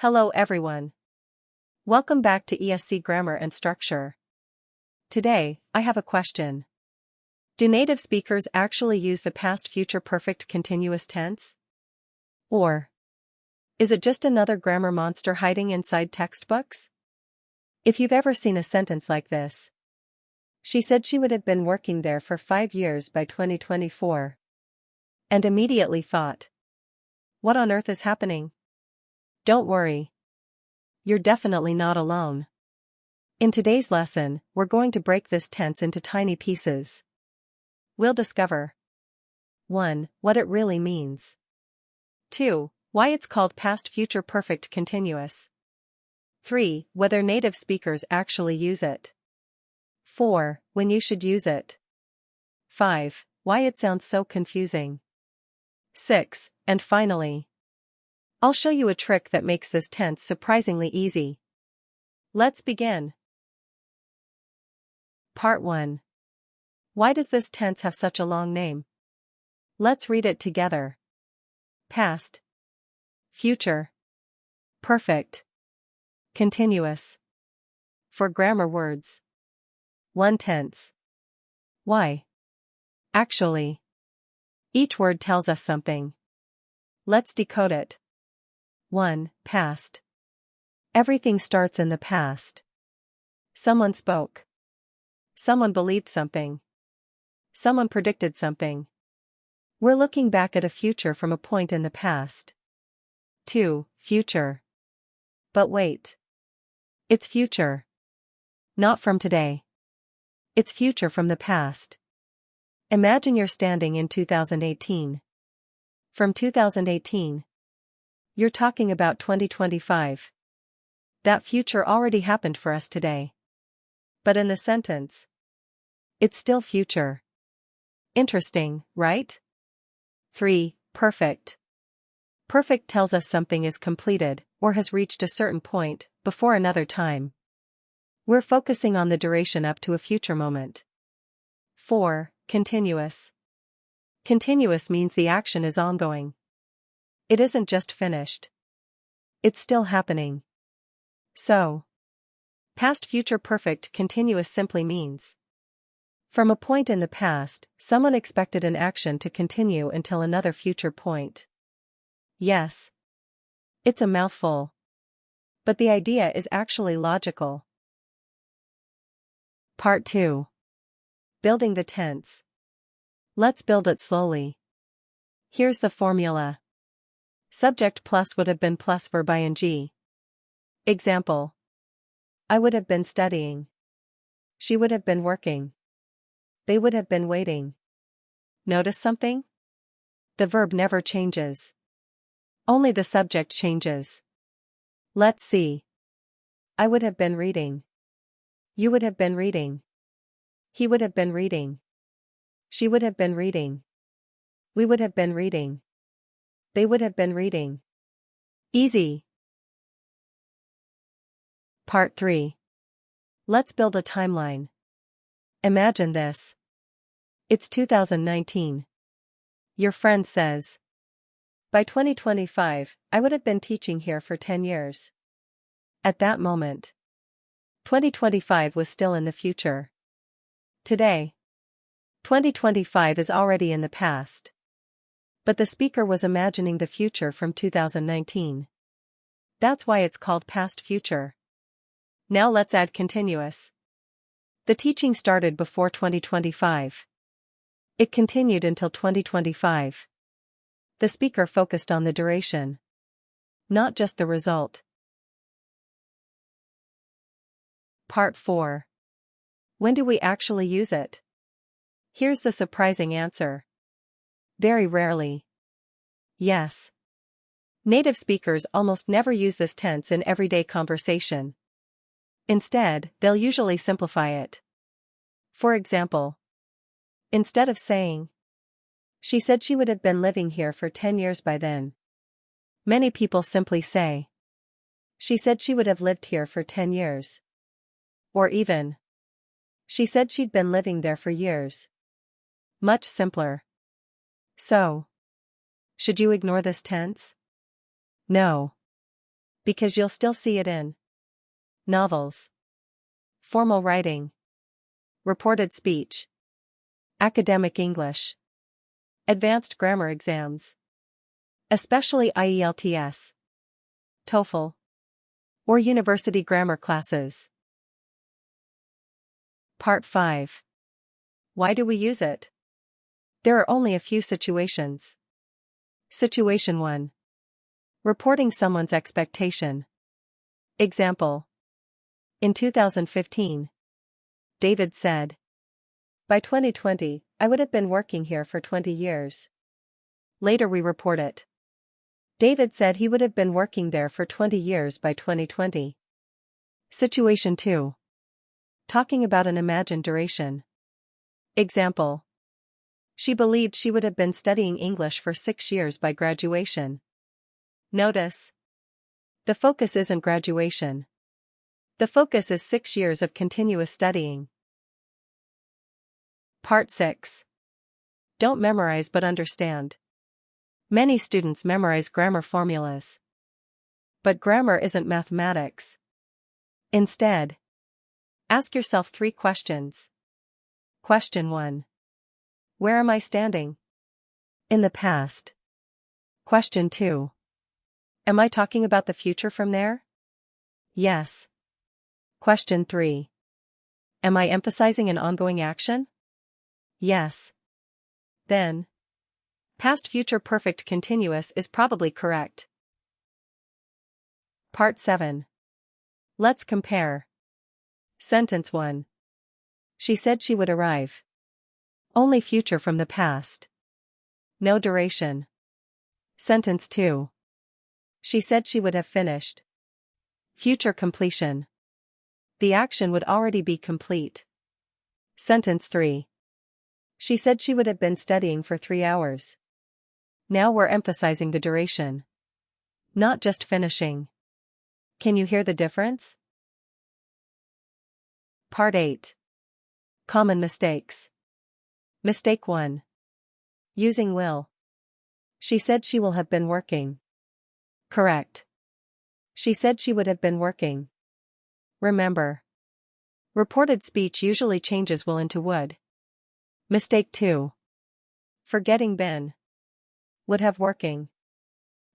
Hello everyone. Welcome back to ESC Grammar and Structure. Today, I have a question. Do native speakers actually use the past future perfect continuous tense? Or is it just another grammar monster hiding inside textbooks? If you've ever seen a sentence like this: she said she would have been working there for 5 years by 2024. And immediately thought, what on earth is happening? Don't worry. You're definitely not alone. In today's lesson, we're going to break this tense into tiny pieces. We'll discover 1. What it really means. 2. Why it's called past future perfect continuous. 3. Whether native speakers actually use it. 4. When you should use it. 5. Why it sounds so confusing. 6. And finally, I'll show you a trick that makes this tense surprisingly easy. Let's begin. Part 1. Why does this tense have such a long name? Let's read it together. Past, future, perfect, continuous. For grammar words. 1 tense. Why? Actually, each word tells us something. Let's decode it. 1. Past. Everything starts in the past. Someone spoke. Someone believed something. Someone predicted something. We're looking back at a future from a point in the past. 2. Future. But wait. It's future. Not from today. It's future from the past. Imagine you're standing in 2018. From 2018. You're talking about 2025. That future already happened for us today. But in the sentence, it's still future. Interesting, right? 3. Perfect. Perfect tells us something is completed, or has reached a certain point, before another time. We're focusing on the duration up to a future moment. 4. Continuous. Continuous means the action is ongoing. It isn't just finished. It's still happening. So, past future perfect continuous simply means, from a point in the past, someone expected an action to continue until another future point. Yes. It's a mouthful. But the idea is actually logical. Part 2. Building the tense. Let's build it slowly. Here's the formula. Subject plus would have been plus verb ing. Example. I would have been studying. She would have been working. They would have been waiting. Notice something? The verb never changes. Only the subject changes. Let's see. I would have been reading. You would have been reading. He would have been reading. She would have been reading. We would have been reading. They would have been reading. Easy. Part 3. Let's build a timeline. Imagine this. It's 2019. Your friend says, by 2025, I would have been teaching here for 10 years. At that moment, 2025 was still in the future. Today, 2025 is already in the past. But the speaker was imagining the future from 2019. That's why it's called past future. Now let's add continuous. The teaching started before 2025. It continued until 2025. The speaker focused on the duration, not just the result. Part 4. When do we actually use it? Here's the surprising answer. Very rarely. Yes. Native speakers almost never use this tense in everyday conversation. Instead, they'll usually simplify it. For example, instead of saying, she said she would have been living here for 10 years by then, many people simply say, she said she would have lived here for 10 years. Or even, she said she'd been living there for years. Much simpler. So, should you ignore this tense? No. Because you'll still see it in novels, formal writing, reported speech, academic English, advanced grammar exams, especially IELTS, TOEFL, or university grammar classes. Part 5. Why do we use it? There are only a few situations. Situation 1. Reporting someone's expectation. Example. In 2015, David said, "By 2020, I would have been working here for 20 years. Later we report it. David said he would have been working there for 20 years by 2020. Situation 2. Talking about an imagined duration. Example. She believed she would have been studying English for 6 years by graduation. Notice. The focus isn't graduation. The focus is 6 years of continuous studying. Part 6. Don't memorize but understand. Many students memorize grammar formulas. But grammar isn't mathematics. Instead, ask yourself 3 questions. Question 1. Where am I standing? In the past. Question 2. Am I talking about the future from there? Yes. Question 3. Am I emphasizing an ongoing action? Yes. Then, past future perfect continuous is probably correct. Part 7. Let's compare. Sentence 1. She said she would arrive. Only future from the past. No duration. Sentence 2. She said she would have finished. Future completion. The action would already be complete. Sentence 3. She said she would have been studying for 3 hours. Now we're emphasizing the duration. Not just finishing. Can you hear the difference? Part 8. Common mistakes. Mistake 1. Using will. She said she will have been working. Correct. She said she would have been working. Remember. Reported speech usually changes will into would. Mistake 2. Forgetting been. Would have working.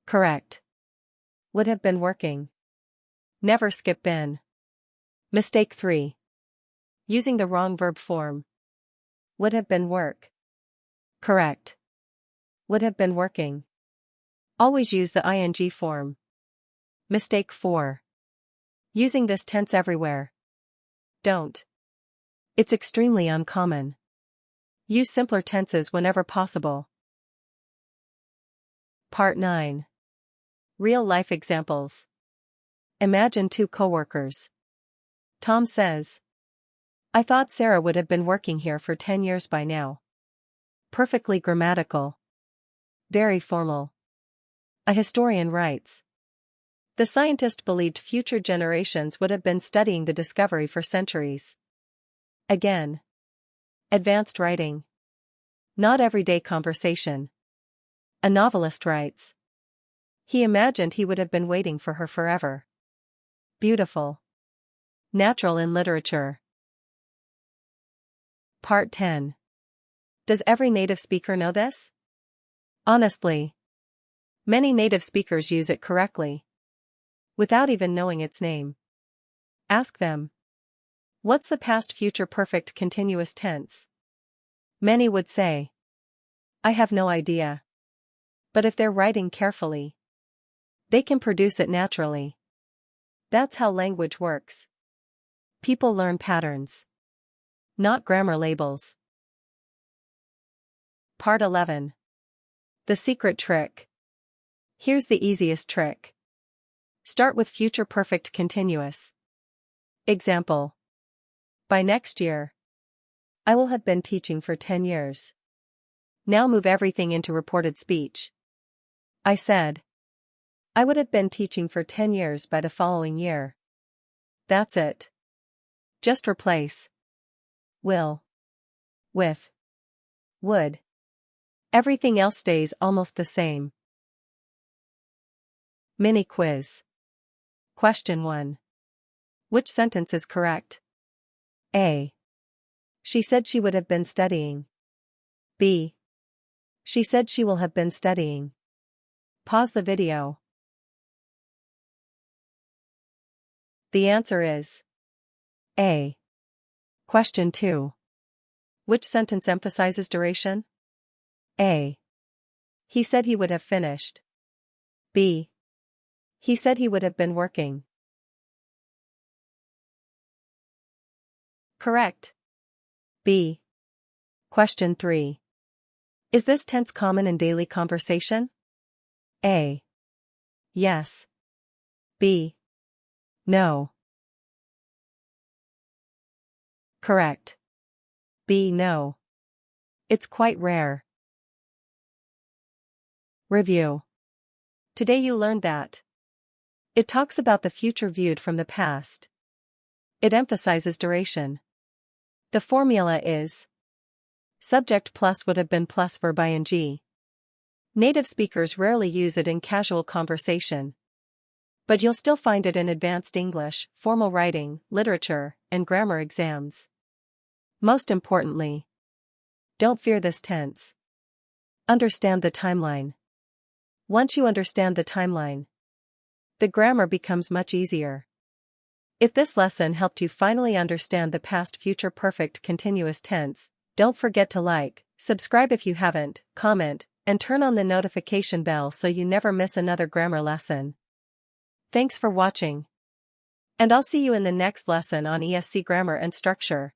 Correct. Would have been working. Never skip been. Mistake 3. Using the wrong verb form. Would have been work. Correct. Would have been working. Always use the ing form. Mistake 4. Using this tense everywhere. Don't. It's extremely uncommon. Use simpler tenses whenever possible. Part 9. Real-life examples. Imagine 2 coworkers. Tom says, "I thought Sarah would have been working here for 10 years by now." Perfectly grammatical. Very formal. A historian writes, "The scientist believed future generations would have been studying the discovery for centuries." Again. Advanced writing. Not everyday conversation. A novelist writes, "He imagined he would have been waiting for her forever." Beautiful. Natural in literature. Part 10. Does every native speaker know this? Honestly, many native speakers use it correctly, without even knowing its name. Ask them, what's the past future perfect continuous tense? Many would say, I have no idea. But if they're writing carefully, they can produce it naturally. That's how language works. People learn patterns, not grammar labels. Part 11. The secret trick. Here's the easiest trick. Start with future perfect continuous. Example. By next year, I will have been teaching for 10 years. Now move everything into reported speech. I said, I would have been teaching for 10 years by the following year. That's it. Just replace will with would. Everything else stays almost the same. Mini quiz. Question 1. Which sentence is correct? A. She said she would have been studying. B. She said she will have been studying. Pause the video. The answer is A. Question 2. Which sentence emphasizes duration? A. He said he would have finished. B. He said he would have been working. Correct. B. Question 3. Is this tense common in daily conversation? A. Yes. B. No. Correct. B. No. It's quite rare. Review. Today you learned that it talks about the future viewed from the past. It emphasizes duration. The formula is subject plus would have been plus verb ing. Native speakers rarely use it in casual conversation, but you'll still find it in advanced English, formal writing, literature, and grammar exams. Most importantly, don't fear this tense. Understand the timeline. Once you understand the timeline, the grammar becomes much easier. If this lesson helped you finally understand the past future perfect continuous tense, don't forget to like, subscribe if you haven't, comment, and turn on the notification bell so you never miss another grammar lesson. Thanks for watching. And I'll see you in the next lesson on ESC Grammar and Structure.